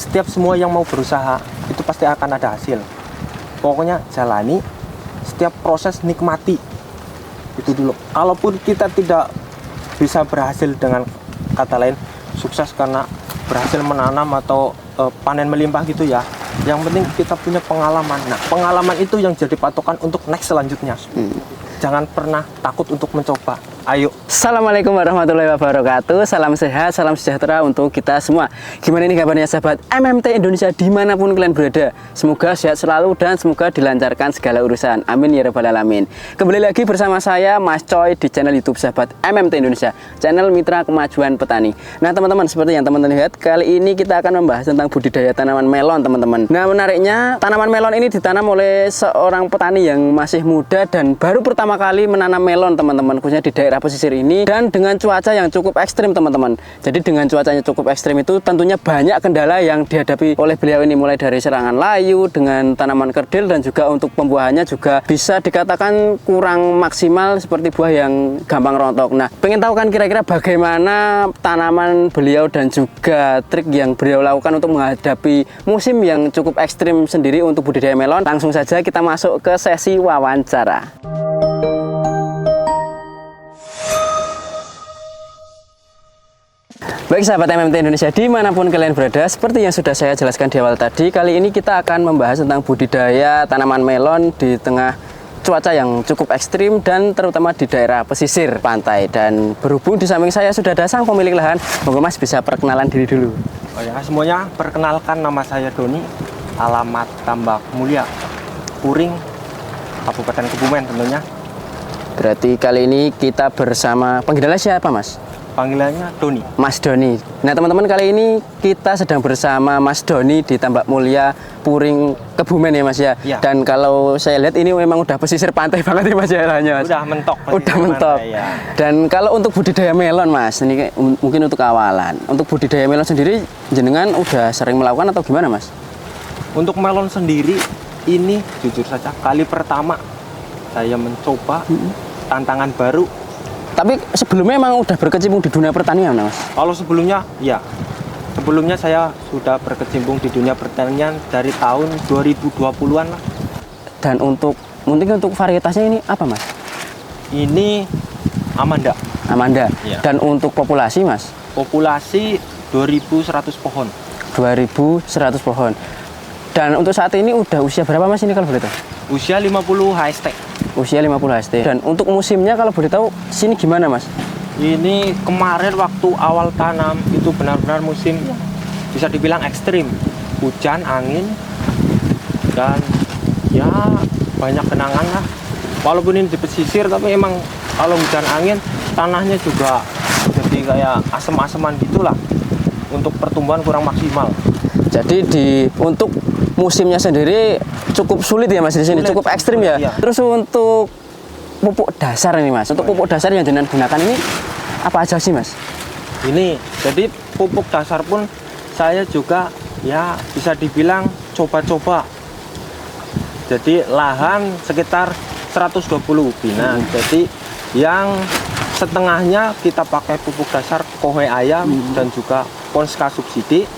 setiap semua yang mau berusaha itu pasti akan ada hasil. Pokoknya jalani setiap proses, nikmati itu dulu. Kalaupun kita tidak bisa berhasil, dengan kata lain sukses karena berhasil menanam atau panen melimpah gitu ya, yang penting kita punya pengalaman. Nah, pengalaman itu yang jadi patokan untuk next selanjutnya. Jangan pernah takut untuk mencoba. Ayo. Assalamualaikum warahmatullahi wabarakatuh. Salam sehat, salam sejahtera untuk kita semua. Gimana nih kabarnya sahabat MMT Indonesia dimanapun kalian berada? Semoga sehat selalu dan semoga dilancarkan segala urusan. Amin ya rabbal alamin. Kembali lagi bersama saya Mas Coy di channel YouTube sahabat MMT Indonesia, channel Mitra Kemajuan Petani. Nah teman-teman, seperti yang teman-teman lihat, kali ini kita akan membahas tentang budidaya tanaman melon teman-teman. Nah menariknya, tanaman melon ini ditanam oleh seorang petani yang masih muda dan baru pertama kali menanam melon teman-teman, khususnya di daerah pesisir ini, dan dengan cuaca yang cukup ekstrim teman-teman. Jadi dengan cuacanya cukup ekstrim itu tentunya banyak kendala yang dihadapi oleh beliau ini, mulai dari serangan layu dengan tanaman kerdil, dan juga untuk pembuahannya juga bisa dikatakan kurang maksimal seperti buah yang gampang rontok. Nah, pengen tahu kan kira-kira bagaimana tanaman beliau dan juga trik yang beliau lakukan untuk menghadapi musim yang cukup ekstrim sendiri untuk budidaya melon? Langsung saja kita masuk ke sesi wawancara. Baik sahabat MMT Indonesia dimanapun kalian berada, seperti yang sudah saya jelaskan di awal tadi, kali ini kita akan membahas tentang budidaya tanaman melon di tengah cuaca yang cukup ekstrim dan terutama di daerah pesisir pantai. Dan berhubung di samping saya sudah ada sang pemilik lahan, monggo Mas bisa perkenalan diri dulu. Oh ya, semuanya, perkenalkan, nama saya Doni, alamat Tambak Mulia, Puring, Kabupaten Kebumen tentunya. Berarti kali ini kita bersama, panggilannya siapa Mas? Panggilannya Doni. Mas Doni. Nah teman-teman, kali ini kita sedang bersama Mas Doni di Tambak Mulia, Puring, Kebumen ya Mas ya. Ya. Dan kalau saya lihat ini memang udah pesisir pantai banget ya Mas ya. Udah mentok. Udah mentok. Pantai, ya. Dan kalau untuk budidaya melon Mas, ini mungkin untuk awalan. Untuk budidaya melon sendiri jenengan udah sering melakukan atau gimana Mas? Untuk melon sendiri ini jujur saja kali pertama saya mencoba tantangan baru. Tapi sebelumnya emang udah berkecimpung di dunia pertanian Mas? Kalau sebelumnya, ya. Sebelumnya saya sudah berkecimpung di dunia pertanian dari tahun 2020-an lah. Dan mungkin untuk varietasnya ini apa Mas? Ini Amanda. Amanda. Ya. Dan untuk populasi Mas? Populasi 2.100 pohon. 2.100 pohon. Dan untuk saat ini udah usia berapa Mas ini kalau boleh tahu? Usia 50 HST. Usia 50 HST. Dan untuk musimnya kalau boleh tahu sini gimana Mas? Ini kemarin waktu awal tanam itu benar-benar musim bisa dibilang ekstrim. Hujan, angin, dan ya banyak genangan lah. Walaupun ini di pesisir, tapi emang kalau hujan angin tanahnya juga jadi kayak asem-aseman gitulah. Untuk pertumbuhan kurang maksimal. Jadi untuk musimnya sendiri cukup sulit ya Mas di sini, cukup ekstrim ya. Iya. Terus untuk pupuk dasar ini Mas, untuk pupuk dasar yang jenengan gunakan ini apa aja sih Mas? Ini jadi pupuk dasar pun saya juga ya bisa dibilang coba-coba. Jadi lahan sekitar 120 binang. Jadi yang setengahnya kita pakai pupuk dasar kohe ayam dan juga Ponska subsidi.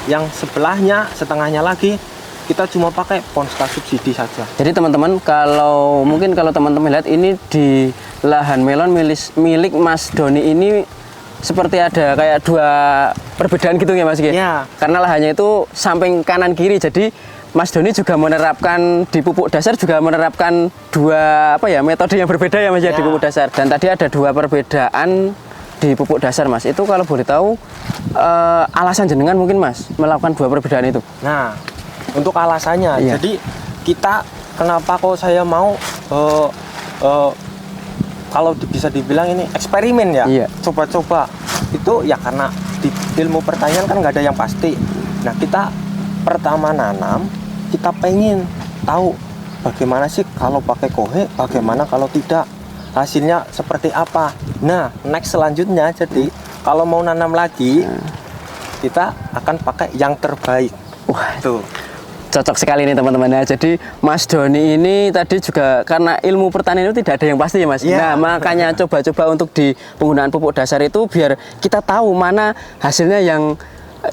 Yang sebelahnya setengahnya lagi kita cuma pakai Ponska subsidi saja. Jadi teman-teman, mungkin kalau teman-teman lihat ini di lahan melon milik Mas Doni ini seperti ada kayak dua perbedaan gitu ya Mas? Ya. Karena lahannya itu samping kanan kiri, jadi Mas Doni juga menerapkan di pupuk dasar juga menerapkan dua metode yang berbeda ya Mas ya di pupuk dasar. Dan tadi ada dua perbedaan di pupuk dasar Mas. Itu kalau boleh tahu alasan jenengan mungkin Mas melakukan dua perbedaan itu? Nah, untuk alasannya, iya. Jadi kita kenapa kok saya mau kalau bisa dibilang ini eksperimen ya, iya. Coba-coba itu ya karena di ilmu pertanian kan nggak ada yang pasti. Nah kita pertama nanam, kita pengen tahu bagaimana sih kalau pakai kohe, bagaimana kalau tidak, hasilnya seperti apa. Nah next selanjutnya, jadi kalau mau nanam lagi kita akan pakai yang terbaik. Wah, tuh cocok sekali nih teman-teman ya. Jadi Mas Doni ini tadi juga karena ilmu pertanian itu tidak ada yang pasti ya Mas. Yeah. Nah makanya coba-coba untuk di penggunaan pupuk dasar itu biar kita tahu mana hasilnya yang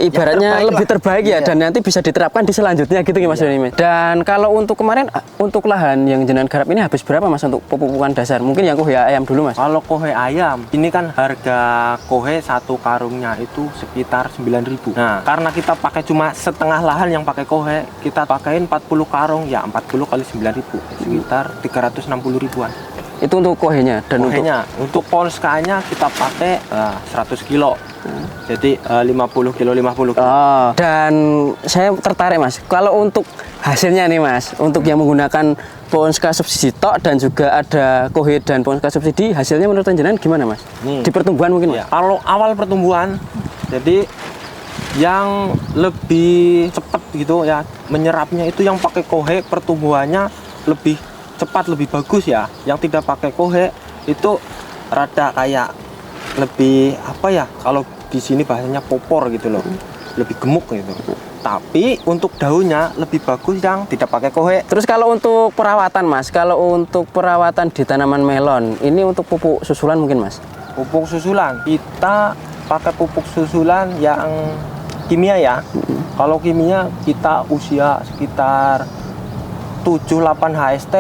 ibaratnya lebih terbaik ya, Iya. dan nanti bisa diterapkan di selanjutnya gitu ya Mas Doni. Dan kalau untuk kemarin untuk lahan yang jenengan garap ini habis berapa Mas untuk pupukan dasar? Mungkin yang kohe ayam dulu Mas. Kalau kohe ayam, ini kan harga kohe satu karungnya itu sekitar 9.000. Nah, karena kita pakai cuma setengah lahan yang pakai kohe, kita pakaiin 40 karung, ya 40 kali 9.000, sekitar 360 ribuan. Itu untuk kohenya dan Kohenya, untuk polskanya kita pakai 100 kilo. Jadi 50 kilo, 50 kilo. Oh, dan saya tertarik Mas, kalau untuk hasilnya nih Mas, untuk yang menggunakan Ponska subsidi tok dan juga ada kohe dan Ponska subsidi, hasilnya menurut jenengan gimana Mas? Nih. Di pertumbuhan mungkin Ya, Mas? kalau awal pertumbuhan, jadi yang lebih cepat gitu ya, menyerapnya itu yang pakai kohe, pertumbuhannya lebih cepat, lebih bagus ya. Yang tidak pakai kohe itu rada kayak lebih apa ya, kalau di sini bahasanya popor gitu loh, lebih gemuk gitu. Tapi untuk daunnya lebih bagus yang tidak pakai kohe. Terus kalau untuk perawatan Mas, kalau untuk perawatan di tanaman melon, ini untuk pupuk susulan mungkin Mas? Pupuk susulan, kita pakai pupuk susulan yang kimia ya. Kalau kimia kita usia sekitar 7-8 HST,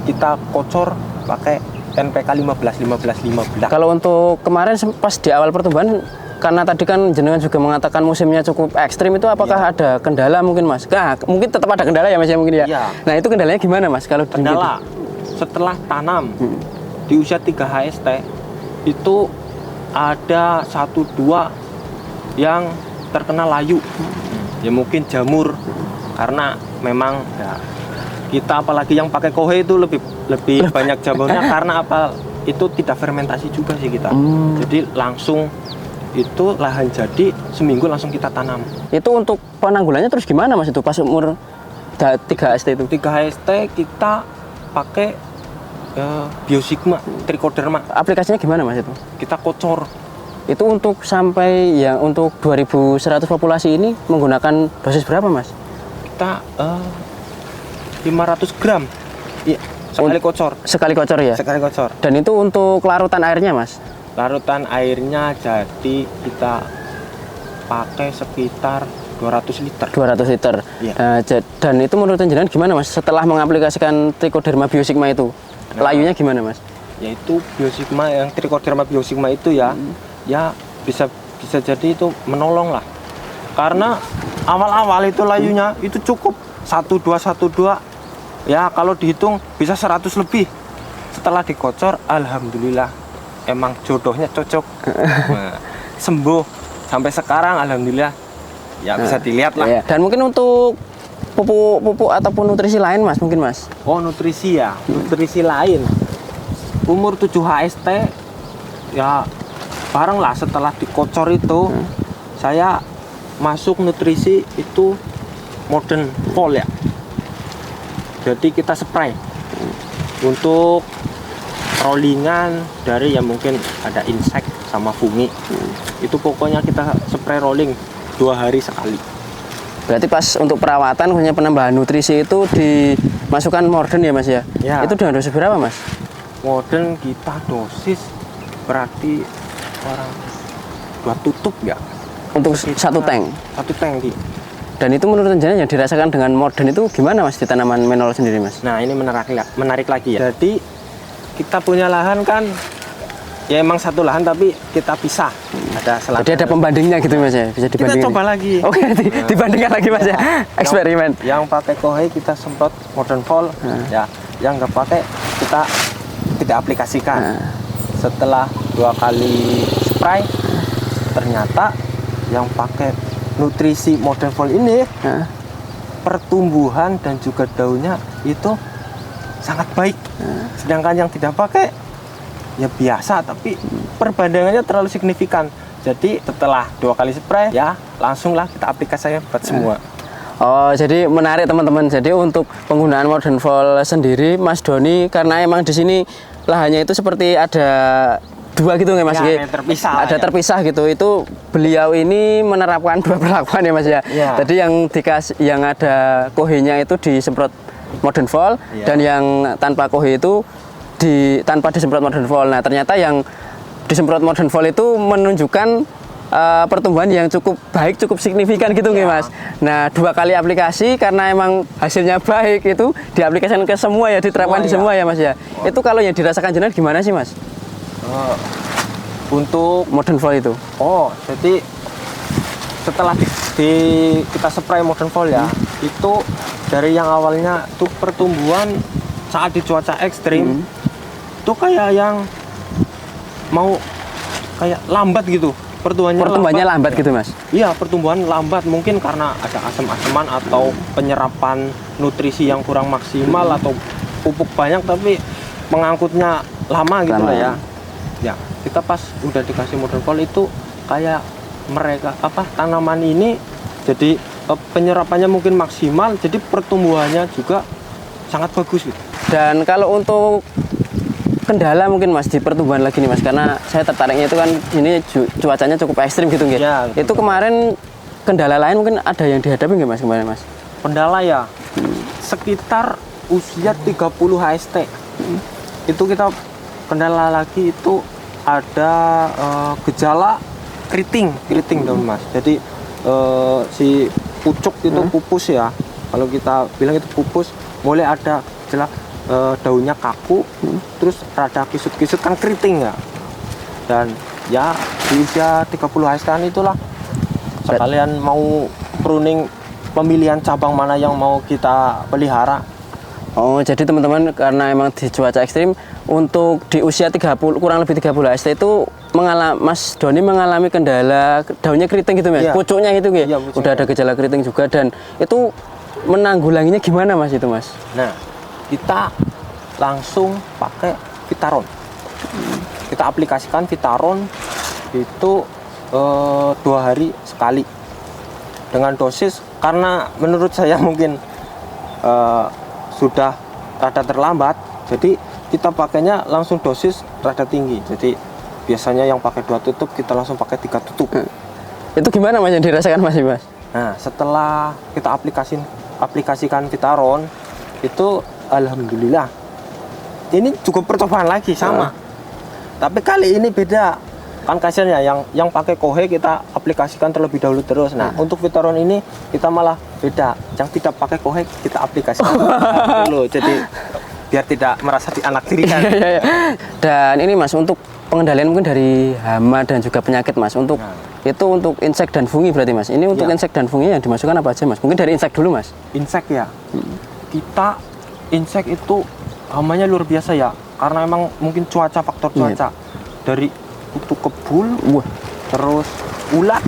kita kocor pakai NPK 15. Kalau untuk kemarin pas di awal pertumbuhan, karena tadi kan jenengan juga mengatakan musimnya cukup ekstrim, itu apakah ada kendala mungkin Mas? Nah, mungkin tetap ada kendala ya Mas ya mungkin ya? Iya. Nah itu kendalanya gimana Mas? Kalau Kendala setelah tanam di usia 3 HST itu ada 1-2 yang terkena layu. Ya mungkin jamur, karena memang ya, kita apalagi yang pakai kohe itu lebih banyak jamurnya karena apa? Itu tidak fermentasi juga sih kita. Jadi langsung itu lahan jadi seminggu langsung kita tanam. Itu untuk penanggulannya terus gimana Mas itu pas umur 3 HST itu? 3 HST kita pakai Biosigma, Trichoderma. Aplikasinya gimana Mas itu? Kita kocor. Itu untuk sampai yang untuk 2100 populasi ini menggunakan dosis berapa Mas? Kita 500 gram. Iya, sekali kocor. Sekali kocor ya? Sekali kocor. Dan itu untuk larutan airnya Mas? Larutan airnya jadi kita pakai sekitar 200 liter. 200 liter. Iya. Dan itu menurut jenengan gimana Mas? Setelah mengaplikasikan Trichoderma Biosigma itu, layunya gimana Mas? Yaitu Biosigma, yang Trichoderma Biosigma itu ya, ya bisa jadi itu menolong lah. Karena awal-awal itu layunya itu cukup 12 ya, kalau dihitung bisa 100 lebih. Setelah dikocor, alhamdulillah emang jodohnya cocok. Nah, sembuh sampai sekarang alhamdulillah. Ya bisa dilihat lah. Iya. Dan mungkin untuk pupuk ataupun nutrisi lain Mas, mungkin Mas? Oh, nutrisi ya, nutrisi lain. Umur 7 HST ya bareng lah, setelah dikocor itu saya masuk nutrisi itu Modern Vol ya. Jadi kita spray untuk rollingan dari yang mungkin ada insek sama fungi. Itu pokoknya kita spray rolling 2 hari sekali. Berarti pas untuk perawatan punya penambahan nutrisi itu dimasukkan Modern ya Mas ya? Ya. Itu dengan dosis berapa Mas? Modern kita dosis berarti orang 2 tutup ya. Untuk Sekitar satu tank. 1 tank gitu. Dan itu menurut jenengan yang dirasakan dengan Modern itu gimana Mas di tanaman menol sendiri Mas? Nah, ini menarik lagi ya. Jadi kita punya lahan kan ya emang satu lahan tapi kita pisah. Ada selatan. Jadi ada pembandingnya gitu Mas ya? Bisa Kita dibandingkan. coba lagi. Oke, dibandingkan lagi Mas ya? Eksperimen. Yang pakai kohe kita semprot Modern Vol ya. Yang nggak pakai kita tidak aplikasikan. Setelah 2 kali spray, ternyata yang pakai nutrisi Modern Vol ini pertumbuhan dan juga daunnya itu sangat baik. Sedangkan yang tidak pakai ya biasa, tapi perbandingannya terlalu signifikan. Jadi setelah 2 kali spray ya langsunglah kita aplikasikan buat semua. Oh, jadi menarik teman-teman. Jadi untuk penggunaan Modern Vol sendiri, Mas Doni, karena emang di sini lahannya itu seperti ada 2 gitu nggak Mas? Ya, yang terpisah. Ada terpisah gitu. Itu beliau ini menerapkan 2 perlakuan ya Mas ya. Ya. Jadi yang ada kohenya itu disemprot Modern Vol, Ya. dan yang tanpa kohe itu tanpa disemprot Modern Vol. Nah, ternyata yang disemprot Modern Vol itu menunjukkan pertumbuhan yang cukup baik, cukup signifikan gitu nggih Mas. Nah, 2 kali aplikasi karena emang hasilnya baik itu diaplikasikan ke semua ya, diterapkan di semua ya Mas ya. Itu kalau yang dirasakan jenengan gimana sih Mas? Untuk Modern Fall itu. jadi setelah kita spray Modern Fall ya, itu dari yang awalnya tuh pertumbuhan saat di cuaca ekstrim itu kayak yang mau kayak lambat gitu. Pertumbuhannya lambat gitu Mas. Iya, pertumbuhan lambat mungkin karena ada asam-asaman atau penyerapan nutrisi yang kurang maksimal atau pupuk banyak tapi mengangkutnya lama gitu lah ya. Ya, kita pas udah dikasih Modern Fall itu kayak tanaman ini jadi penyerapannya mungkin maksimal, jadi pertumbuhannya juga sangat bagus gitu. Dan kalau untuk kendala mungkin Mas di pertumbuhan lagi nih Mas, karena saya tertariknya itu kan ini cuacanya cukup ekstrim gitu nggih. Ya, itu kemarin kendala lain mungkin ada yang dihadapi nggak Mas kemarin Mas? Kendala ya sekitar usia 30 HST. Itu kita kendala lagi itu ada gejala keriting daun Mas. Jadi si pucuk itu pupus ya. Kalau kita bilang itu pupus, boleh ada gejala daunnya kaku, terus rada kisut-kisut kan keriting ya. Dan ya di usia 30 HST itulah sekalian mau pruning pemilihan cabang mana yang mau kita pelihara. Oh, jadi teman-teman karena emang di cuaca ekstrim untuk di usia 30 kurang lebih 30 HST itu Mas Doni mengalami kendala daunnya keriting gitu Mas. Ya. Pucuknya itu nggih. Ya, udah ada gejala keriting juga dan itu menanggulanginya gimana Mas itu Mas? Nah, kita langsung pakai Vitaron. Kita aplikasikan Vitaron itu 2 hari sekali dengan dosis, karena menurut saya mungkin sudah rada terlambat, jadi kita pakainya langsung dosis rada tinggi. Jadi biasanya yang pakai 2 tutup kita langsung pakai 3 tutup. Itu gimana Mas yang dirasakan Mas? Nah, setelah kita aplikasikan Vitaron itu alhamdulillah ini juga percobaan lagi sama. Tapi kali ini beda. Kan kasihan ya yang pakai Kohe kita aplikasikan terlebih dahulu terus. Nah, untuk Vitaron ini kita malah beda. Yang tidak pakai Kohe kita aplikasikan dulu. Jadi biar tidak merasa dianaktirikan. Dan ini Mas untuk pengendalian mungkin dari hama dan juga penyakit Mas. Untuk itu untuk insek dan fungi berarti Mas. Ini untuk insek dan fungi yang dimasukkan apa aja Mas? Mungkin dari insek dulu Mas. Insek ya. Kita insek itu hamanya luar biasa ya. Karena emang mungkin faktor cuaca. Dari kutu kebul, terus ulat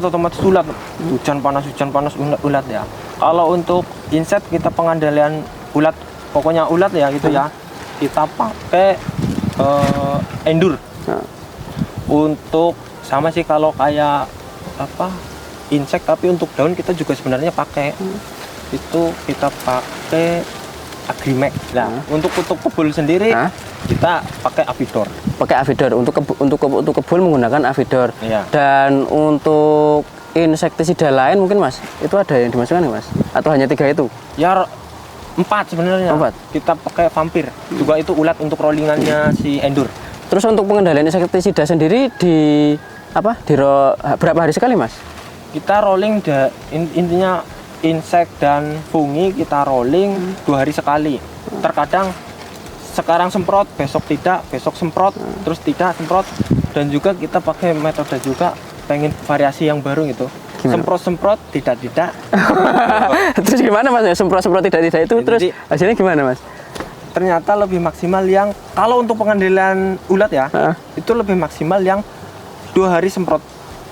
otomatis ulat, hujan panas ulat ya. Kalau untuk insek kita pengendalian ulat, pokoknya ulat ya gitu ya, kita pakai Endur. Untuk sama sih kalau kayak insek, tapi untuk daun kita juga sebenarnya pakai itu kita pakai Agrimek. Nah, untuk kebul sendiri kita pakai Avidor. Untuk kebul menggunakan Avidor. Iya. Dan untuk insektisida lain mungkin Mas, itu ada yang dimasukkan nggak Mas? Atau hanya 3 itu? Ya 4 sebenarnya. 4. Kita pakai Vampir. Juga itu ulat untuk rollingannya si Endur. Terus untuk pengendalian insektisida sendiri berapa hari sekali Mas? Kita rolling intinya insek dan fungi kita rolling 2 hari sekali. Terkadang sekarang semprot, besok tidak, besok semprot, terus tidak semprot. Dan juga kita pakai metode juga pengen variasi yang baru gitu. Semprot tidak. Terus gimana Mas? Semprot tidak itu terus hasilnya gimana Mas? Ternyata lebih maksimal yang kalau untuk pengendalian ulat ya, itu lebih maksimal yang 2 hari semprot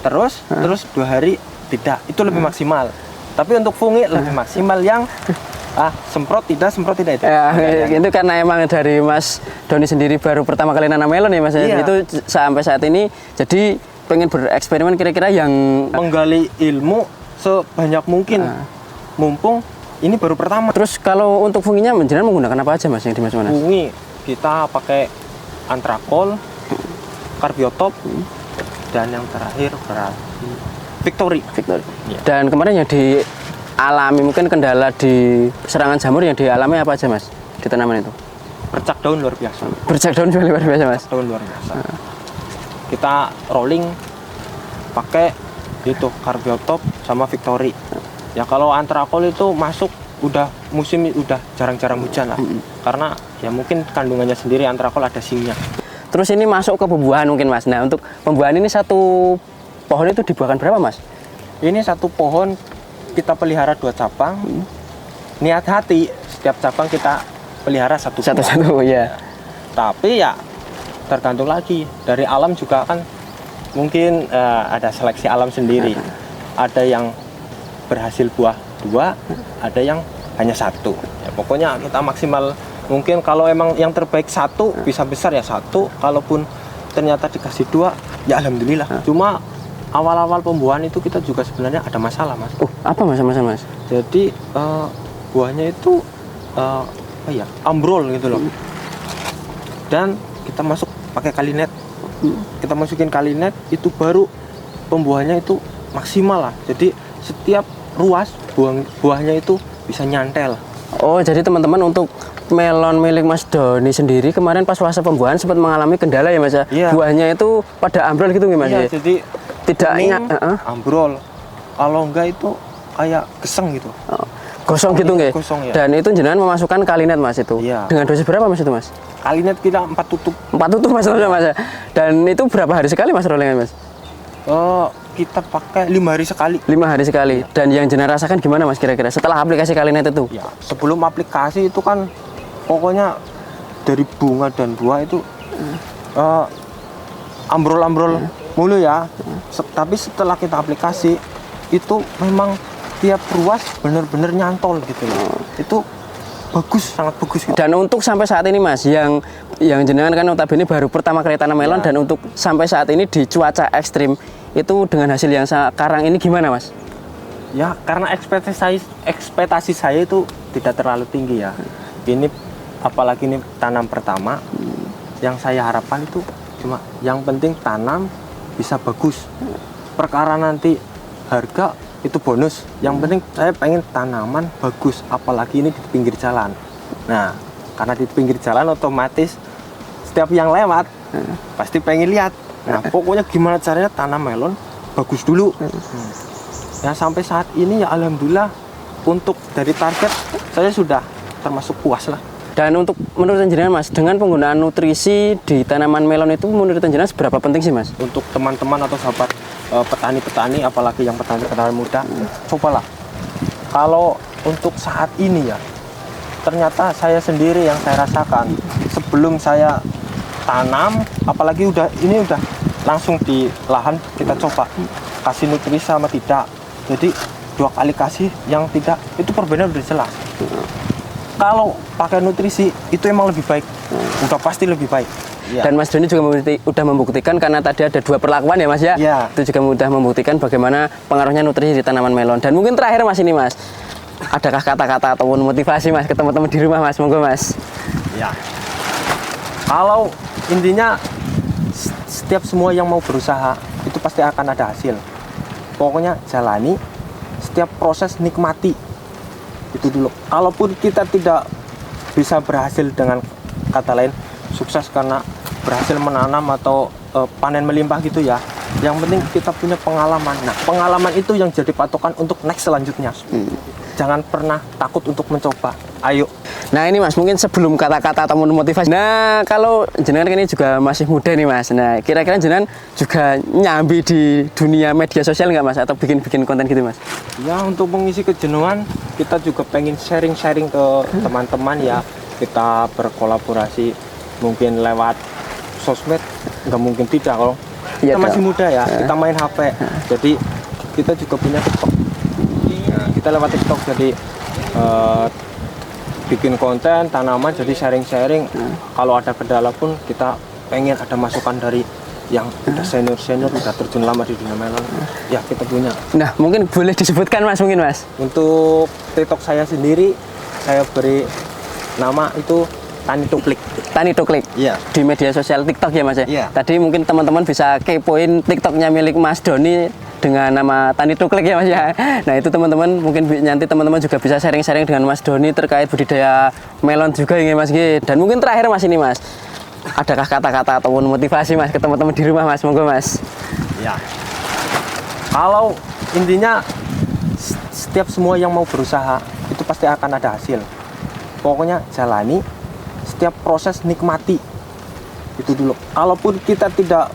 terus 2 hari tidak. Itu lebih maksimal. Tapi untuk fungi lebih maksimal yang semprot tidak itu. Ya, itu karena emang dari Mas Doni sendiri baru pertama kali nanam melon ya Mas. Iya. Itu sampai saat ini jadi pengen bereksperimen kira-kira yang menggali ilmu sebanyak mungkin. Mumpung ini baru pertama. Terus kalau untuk funginya jenengan menggunakan apa aja Mas yang dimasukkan? Fungi kita pakai Antrakol, Karbiotop, dan yang terakhir berarti Victory. Ya. Dan kemarin yang dialami mungkin kendala di serangan jamur yang dialami apa aja Mas di tanaman itu? Bercak daun luar biasa. Bercak daun luar biasa Mas. Daun luar biasa. Kita rolling pakai itu Carbiotop sama Victory. Ya kalau Antrakol itu masuk udah musim udah jarang-jarang hujan lah. Karena ya mungkin kandungannya sendiri Antrakol ada zinc-nya. Terus ini masuk ke pembuahan mungkin Mas. Nah untuk pembuahan ini satu pohon itu dibuahkan berapa Mas? Ini satu pohon kita pelihara 2 cabang. Niat hati setiap cabang kita pelihara satu buah. Satu-satu ya. Tapi ya tergantung lagi dari alam juga kan mungkin ada seleksi alam sendiri. Ada yang berhasil buah 2, ada yang hanya 1. Ya, pokoknya kita maksimal mungkin kalau emang yang terbaik 1 bisa besar ya 1. Kalaupun ternyata dikasih 2 ya alhamdulillah. Cuma awal-awal pembuahan itu kita juga sebenarnya ada masalah Mas. Apa masalah Mas? Jadi buahnya itu ambrol gitu loh. Dan kita masuk pakai kalinet. Kita masukin kalinet itu baru pembuahannya itu maksimal lah. Jadi setiap ruas buahnya itu bisa nyantel. Oh, jadi teman-teman untuk melon milik Mas Doni sendiri kemarin pas fase pembuahan sempat mengalami kendala ya Mas ya? Iya. Buahnya itu pada ambrol gitu nggak Mas? Iya, ya? jadi Tidak kuning, ambrol. ambrol. Kalau enggak itu kayak geseng gitu. Gosong gitu nggak? Gosong, ya. Dan itu jenengan memasukkan kalinet Mas itu. Iya. Dengan dosis berapa Mas itu Mas? Kalinet kita 4 tutup. 4 tutup Mas Mas ya. Dan itu berapa hari sekali Mas rollingan Mas? Kita pakai 5 hari sekali. 5 hari sekali. Dan yang jenengan rasakan gimana Mas kira-kira setelah aplikasi kalinet itu? Ya, sebelum aplikasi itu kan pokoknya dari bunga dan buah itu ambrol-ambrol mulu ya. Tapi setelah kita aplikasi itu memang tiap ruas benar-benar nyantol gitu loh. Itu bagus, sangat bagus gitu. Dan untuk sampai saat ini Mas, yang jenengan kan notabene baru pertama kali tanam melon dan untuk sampai saat ini di cuaca ekstrim itu dengan hasil yang sekarang ini gimana Mas? Ya karena ekspektasi saya itu tidak terlalu tinggi ya. Ini apalagi ini tanam pertama. Yang saya harapkan itu cuma yang penting tanam bisa bagus. Perkara nanti harga itu bonus. Yang penting saya pengen tanaman bagus, apalagi ini di pinggir jalan. Nah, karena di pinggir jalan otomatis setiap yang lewat pasti pengen lihat. Nah, pokoknya gimana caranya tanam melon bagus dulu. Ya sampai saat ini ya alhamdulillah untuk dari target saya sudah termasuk puas lah. Dan untuk menurut jenengan Mas, dengan penggunaan nutrisi di tanaman melon itu menurut jenengan seberapa penting sih Mas? Untuk teman-teman atau sahabat petani-petani, apalagi yang petani-petani muda, cobalah. Kalau untuk saat ini ya, ternyata saya sendiri yang saya rasakan sebelum saya tanam, apalagi ini udah langsung di lahan kita coba kasih nutrisi sama tidak. Jadi 2 kali kasih yang tidak itu perbedaan udah jelas. Kalau pakai nutrisi itu emang lebih baik, udah pasti lebih baik. Ya. Dan Mas Doni juga udah membuktikan karena tadi ada 2 perlakuan ya Mas ya. Ya. Itu juga mudah membuktikan bagaimana pengaruhnya nutrisi di tanaman melon. Dan mungkin terakhir Mas ini Mas, adakah kata-kata ataupun motivasi Mas ke teman-teman di rumah Mas? Monggo Mas. Ya. Kalau intinya setiap semua yang mau berusaha itu pasti akan ada hasil. Pokoknya jalani setiap proses, nikmati itu dulu. Kalaupun kita tidak bisa berhasil dengan kata lain sukses karena berhasil menanam atau panen melimpah gitu ya, yang penting kita punya pengalaman. Nah, pengalaman itu yang jadi patokan untuk next selanjutnya. Jangan pernah takut untuk mencoba. Ayo. Nah ini Mas, mungkin sebelum kata-kata atau motivasi. Nah kalau jenengan ini juga masih muda nih Mas. Nah kira-kira jenengan juga nyambi di dunia media sosial nggak Mas? Atau bikin-bikin konten gitu Mas? Ya untuk mengisi kejenuhan kita juga pengen sharing-sharing ke teman-teman ya. Kita berkolaborasi mungkin lewat sosmed, nggak mungkin tidak kalau ya, kita masih muda ya. Kita main HP. Jadi kita juga punya TikTok. Nah, kita lewat TikTok jadi bikin konten tanaman, jadi sharing-sharing. Kalau ada kendala pun kita pengen ada masukan dari yang udah senior udah terjun lama di dunia melon. Ya kita punya. Nah mungkin boleh disebutkan Mas mungkin Mas. Untuk TikTok saya sendiri saya beri nama itu Tani Tuklik. Tani Tuklik. Iya. Di media sosial TikTok ya Mas ya. Iya. Tadi mungkin teman-teman bisa kepoin TikToknya milik Mas Doni dengan nama Tani Tuklik ya Mas ya. Nah itu teman-teman mungkin nanti teman-teman juga bisa sharing-sharing dengan Mas Doni terkait budidaya melon juga ya Mas. Dan mungkin terakhir Mas ini Mas, adakah kata-kata ataupun motivasi Mas ke teman-teman di rumah Mas? Monggo Mas. Ya. Kalau intinya setiap semua yang mau berusaha itu pasti akan ada hasil. Pokoknya jalani setiap proses, nikmati itu dulu. Kalaupun kita tidak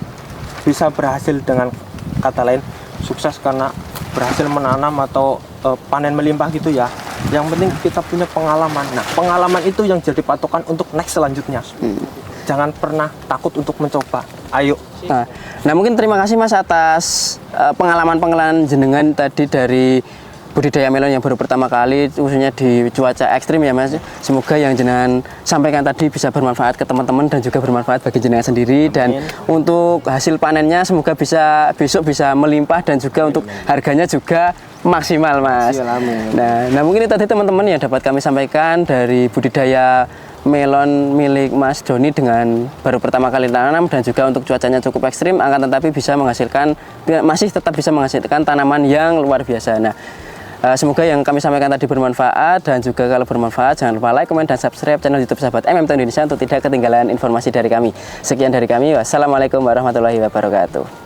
bisa berhasil dengan kata lain sukses karena berhasil menanam atau panen melimpah gitu ya, yang penting kita punya pengalaman. Nah, pengalaman itu yang jadi patokan untuk next selanjutnya. Jangan pernah takut untuk mencoba. Ayo. Nah, mungkin terima kasih Mas atas pengalaman-pengalaman jenengan tadi dari budidaya melon yang baru pertama kali, khususnya di cuaca ekstrim ya Mas. Semoga yang jenengan sampaikan tadi bisa bermanfaat ke teman-teman dan juga bermanfaat bagi jenengan sendiri. Dan untuk hasil panennya semoga besok bisa melimpah dan juga untuk harganya juga maksimal Mas. Nah mungkin itu tadi teman-teman yang dapat kami sampaikan dari budidaya melon milik Mas Doni dengan baru pertama kali tanam dan juga untuk cuacanya cukup ekstrim, akan tetapi masih tetap bisa menghasilkan tanaman yang luar biasa. Nah, semoga yang kami sampaikan tadi bermanfaat, dan juga kalau bermanfaat jangan lupa like, komen, dan subscribe channel YouTube Sahabat MMT Indonesia untuk tidak ketinggalan informasi dari kami. Sekian dari kami, wassalamualaikum warahmatullahi wabarakatuh.